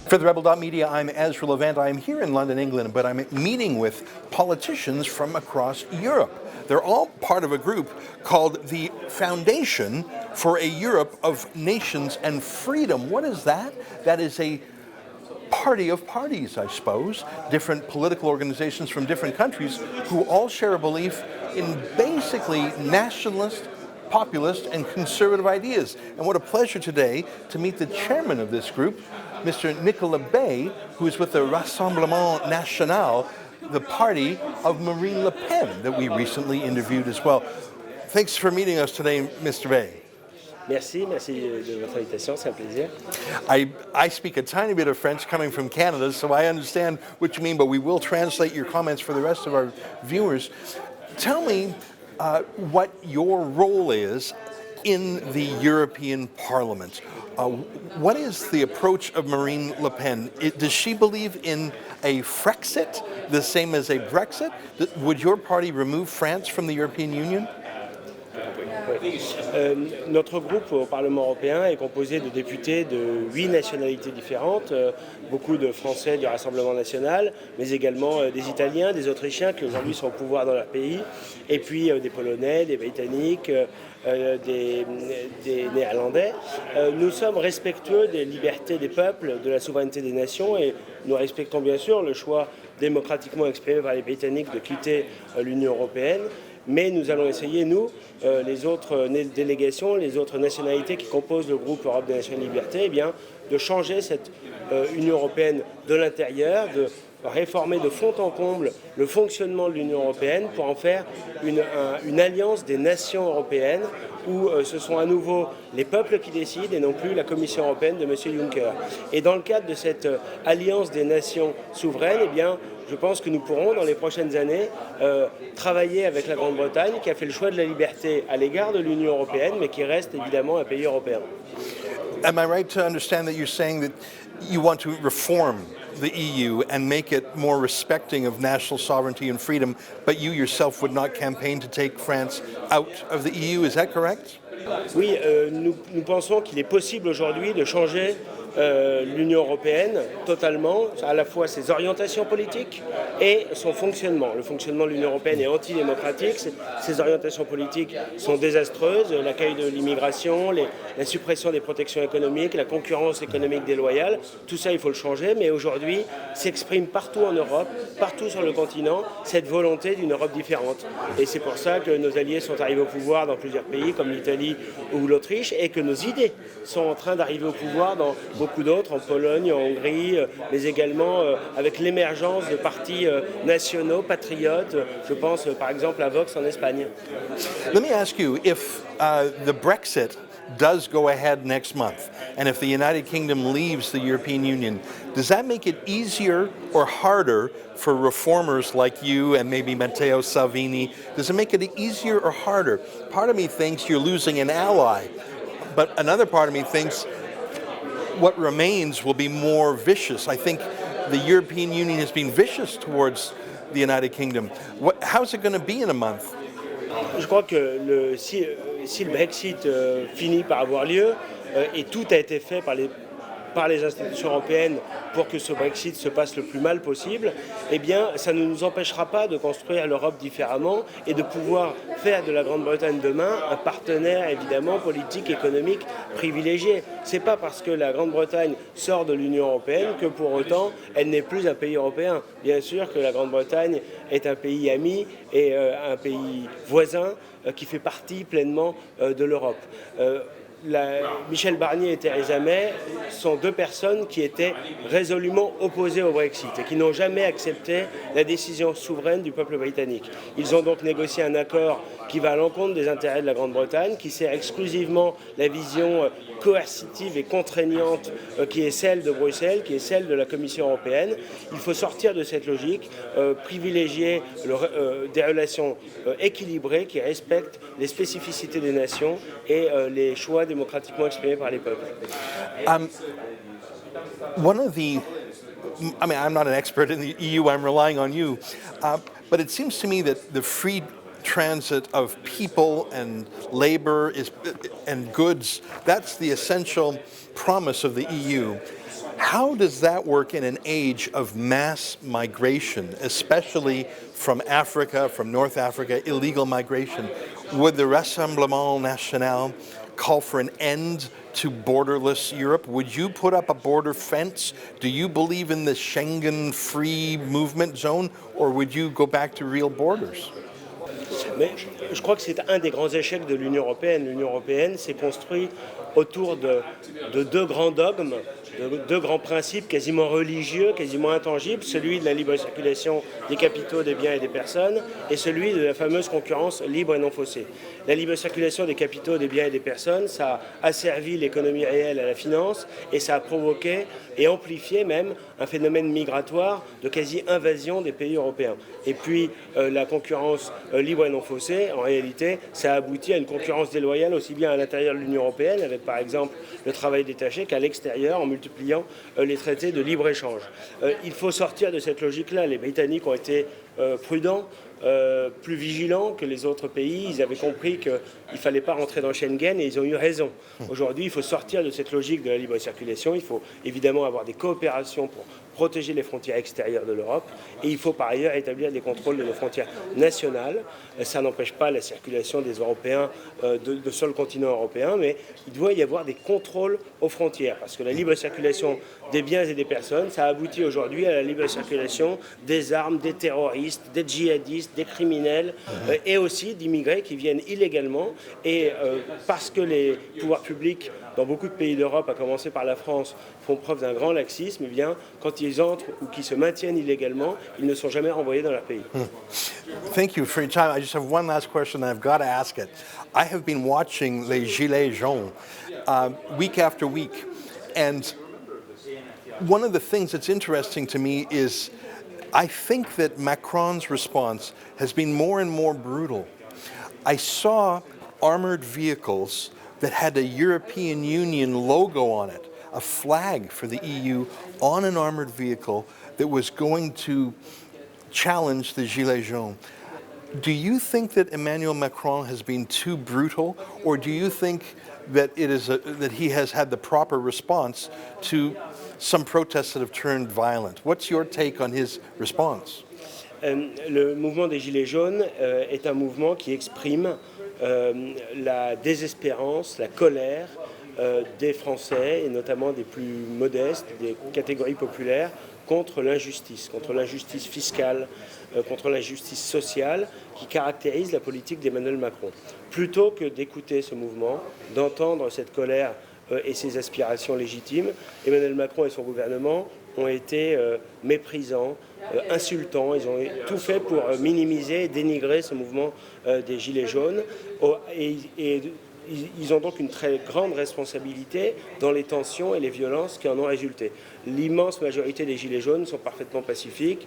For the Rebel.media, I'm Ezra Levant. I'm here in London, England, but I'm meeting with politicians from across Europe. They're all part of a group called the Foundation for a Europe of Nations and Freedom. What is that? That is a party of parties, I suppose, different political organizations from different countries who all share a belief in basically nationalist, populist, and conservative ideas. And what a pleasure today to meet the chairman of this group, Mr. Nicolas Bay, who is with the Rassemblement National, the party of Marine Le Pen that we recently interviewed as well. Thanks for meeting us today, Mr. Bay. Merci de votre invitation, c'est un plaisir. I speak a tiny bit of French coming from Canada, so I understand what you mean, but we will translate your comments for the rest of our viewers. Tell me what your role is in the European Parliament. What is the approach of Marine Le Pen? Does she believe in a Frexit, the same as a Brexit? Would your party remove France from the European Union? Notre groupe au Parlement européen est composé de députés de 8 nationalités différentes, beaucoup de Français du Rassemblement national, mais également des Italiens, des Autrichiens qui aujourd'hui sont au pouvoir dans leur pays, et puis des Polonais, des Britanniques, des Néerlandais. Nous sommes respectueux des libertés des peuples, de la souveraineté des nations, et nous respectons bien sûr le choix démocratiquement exprimé par les Britanniques de quitter l'Union européenne. Mais nous allons essayer, nous, les autres délégations, les autres nationalités qui composent le groupe Europe des Nations et Libertés, eh bien, de changer cette Union européenne de l'intérieur, de réformer de fond en comble le fonctionnement de l'Union européenne pour en faire une alliance des nations européennes où ce sont à nouveau les peuples qui décident et non plus la Commission européenne de M. Juncker. Et dans le cadre de cette alliance des nations souveraines, eh bien, je pense que nous pourrons, dans les prochaines années, travailler avec la Grande-Bretagne, qui a fait le choix de la liberté à l'égard de l'Union européenne, mais qui reste évidemment un pays européen. Am I right to understand that you're saying that you want to reform the EU and make it more respecting of national sovereignty and freedom, but you yourself would not campaign to take France out of the EU? Is that correct? Oui, nous pensons qu'il est possible aujourd'hui de changer l'Union européenne totalement, à la fois ses orientations politiques et son fonctionnement. Le fonctionnement de l'Union européenne est antidémocratique, ses orientations politiques sont désastreuses, l'accueil de l'immigration, la suppression des protections économiques, la concurrence économique déloyale, tout ça il faut le changer, mais aujourd'hui s'exprime partout en Europe, partout sur le continent, cette volonté d'une Europe différente. Et c'est pour ça que nos alliés sont arrivés au pouvoir dans plusieurs pays comme l'Italie ou l'Autriche et que nos idées sont en train d'arriver au pouvoir dans beaucoup d'autres, en Pologne, en Hongrie, mais également avec l'émergence de partis nationaux, patriotes. Je pense par exemple à Vox en Espagne. Let me ask you, if the Brexit does go ahead next month, and if the United Kingdom leaves the European Union, does that make it easier or harder for reformers like you and maybe Matteo Salvini? Does it make it easier or harder? Part of me thinks you're losing an ally, but another part of me thinks what remains will be more vicious. I think the European Union has been vicious towards the United Kingdom. How's it going to be in a month? Je crois que si le Brexit finit par avoir lieu, et tout a été fait par les institutions européennes pour que ce Brexit se passe le plus mal possible, eh bien, ça ne nous empêchera pas de construire l'Europe différemment et de pouvoir faire de la Grande-Bretagne demain un partenaire, évidemment, politique, économique privilégié. C'est pas parce que la Grande-Bretagne sort de l'Union européenne que pour autant, elle n'est plus un pays européen. Bien sûr que la Grande-Bretagne est un pays ami et un pays voisin qui fait partie pleinement de l'Europe. Michel Barnier et Theresa May sont deux personnes qui étaient résolument opposées au Brexit et qui n'ont jamais accepté la décision souveraine du peuple britannique. Ils ont donc négocié un accord qui va à l'encontre des intérêts de la Grande-Bretagne, qui sert exclusivement la vision coercitive et contraignante qui est celle de Bruxelles, qui est celle de la Commission européenne. Il faut sortir de cette logique, privilégier des relations équilibrées qui respectent les spécificités des nations et les choix démocratiquement exprimés par les peuples. I'm not an expert in the EU, I'm relying on you, but it seems to me that the free transit of people and labor and goods, that's the essential promise of the EU. How does that work in an age of mass migration, especially from Africa, from North Africa, illegal migration? Would the Rassemblement National call for an end to borderless Europe? Would you put up a border fence? Do you believe in the Schengen free movement zone, or would you go back to real borders? Mais je crois que c'est un des grands échecs de l'Union européenne. L'Union européenne s'est construite autour de deux grands dogmes, de deux grands principes quasiment religieux, quasiment intangibles, celui de la libre circulation des capitaux, des biens et des personnes, et celui de la fameuse concurrence libre et non faussée. La libre circulation des capitaux, des biens et des personnes, ça a asservi l'économie réelle à la finance, et ça a provoqué et amplifié même un phénomène migratoire de quasi-invasion des pays européens. Et puis la concurrence libre et non faussée, en réalité, ça a abouti à une concurrence déloyale aussi bien à l'intérieur de l'Union européenne, avec par exemple le travail détaché, qu'à l'extérieur, en multipliant les traités de libre-échange. Il faut sortir de cette logique-là. Les Britanniques ont été prudents, plus vigilants que les autres pays. Ils avaient compris qu'il ne fallait pas rentrer dans Schengen et ils ont eu raison. Aujourd'hui, il faut sortir de cette logique de la libre circulation. Il faut évidemment avoir des coopérations pour protéger les frontières extérieures de l'Europe et il faut par ailleurs établir des contrôles de nos frontières nationales. Ça n'empêche pas la circulation des Européens sur le continent européen, mais il doit y avoir des contrôles aux frontières parce que la libre circulation des biens et des personnes, ça aboutit aujourd'hui à la libre circulation des armes, des terroristes, des djihadistes, des criminels et aussi d'immigrés qui viennent illégalement et parce que les pouvoirs publics dans beaucoup de pays d'Europe, à commencer par la France, font preuve d'un grand laxisme, eh bien, quand ils entrent ou qu'ils se maintiennent illégalement, ils ne sont jamais renvoyés dans leur pays. Thank you for your time. I just have one last question, and I've got to ask it. I have been watching Les Gilets jaunes week after week, and one of the things that's interesting to me is I think that Macron's response has been more and more brutal. I saw armored vehicles that had a European Union logo on it, a flag for the EU on an armored vehicle that was going to challenge the Gilets jaunes. Do you think that Emmanuel Macron has been too brutal, or do you think that that he has had the proper response to some protests that have turned violent? What's your take on his response? Le mouvement des Gilets jaunes est un mouvement qui exprime la désespérance, la colère des Français, et notamment des plus modestes, des catégories populaires, contre l'injustice fiscale, contre l'injustice sociale qui caractérise la politique d'Emmanuel Macron. Plutôt que d'écouter ce mouvement, d'entendre cette colère et ses aspirations légitimes, Emmanuel Macron et son gouvernement ont été méprisants, insultants. Ils ont tout fait pour minimiser et dénigrer ce mouvement des Gilets jaunes. Et ils ont donc une très grande responsabilité dans les tensions et les violences qui en ont résulté. L'immense majorité des Gilets jaunes sont parfaitement pacifiques,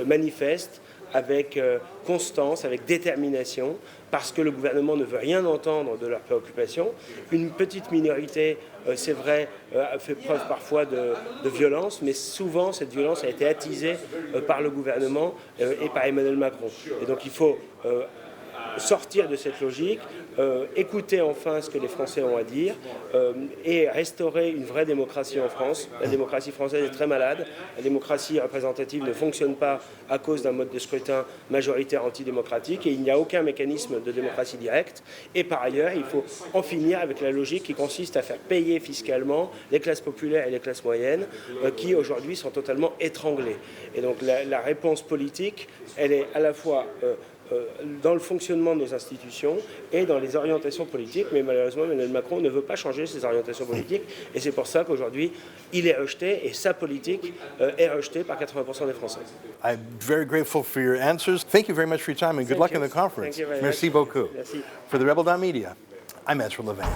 manifestent avec constance, avec détermination, parce que le gouvernement ne veut rien entendre de leurs préoccupations. Une petite minorité, c'est vrai, fait preuve parfois de violence, mais souvent cette violence a été attisée par le gouvernement et par Emmanuel Macron. Et donc il faut sortir de cette logique, écouter enfin ce que les Français ont à dire et restaurer une vraie démocratie en France. La démocratie française est très malade. La démocratie représentative ne fonctionne pas à cause d'un mode de scrutin majoritaire antidémocratique et il n'y a aucun mécanisme de démocratie directe. Et par ailleurs, il faut en finir avec la logique qui consiste à faire payer fiscalement les classes populaires et les classes moyennes qui aujourd'hui sont totalement étranglées. Et donc la réponse politique, elle est à la fois dans le fonctionnement de nos institutions et dans les orientations politiques, mais malheureusement Emmanuel Macron ne veut pas changer ses orientations politiques et c'est pour ça qu'aujourd'hui il est rejeté et sa politique est rejetée par 80% des Français. I'm very grateful for your answers. Thank you very much for your time and good luck in the conference. Thank you very Merci much. beaucoup. Merci. For the Rebel Media, I'm Ezra Levant.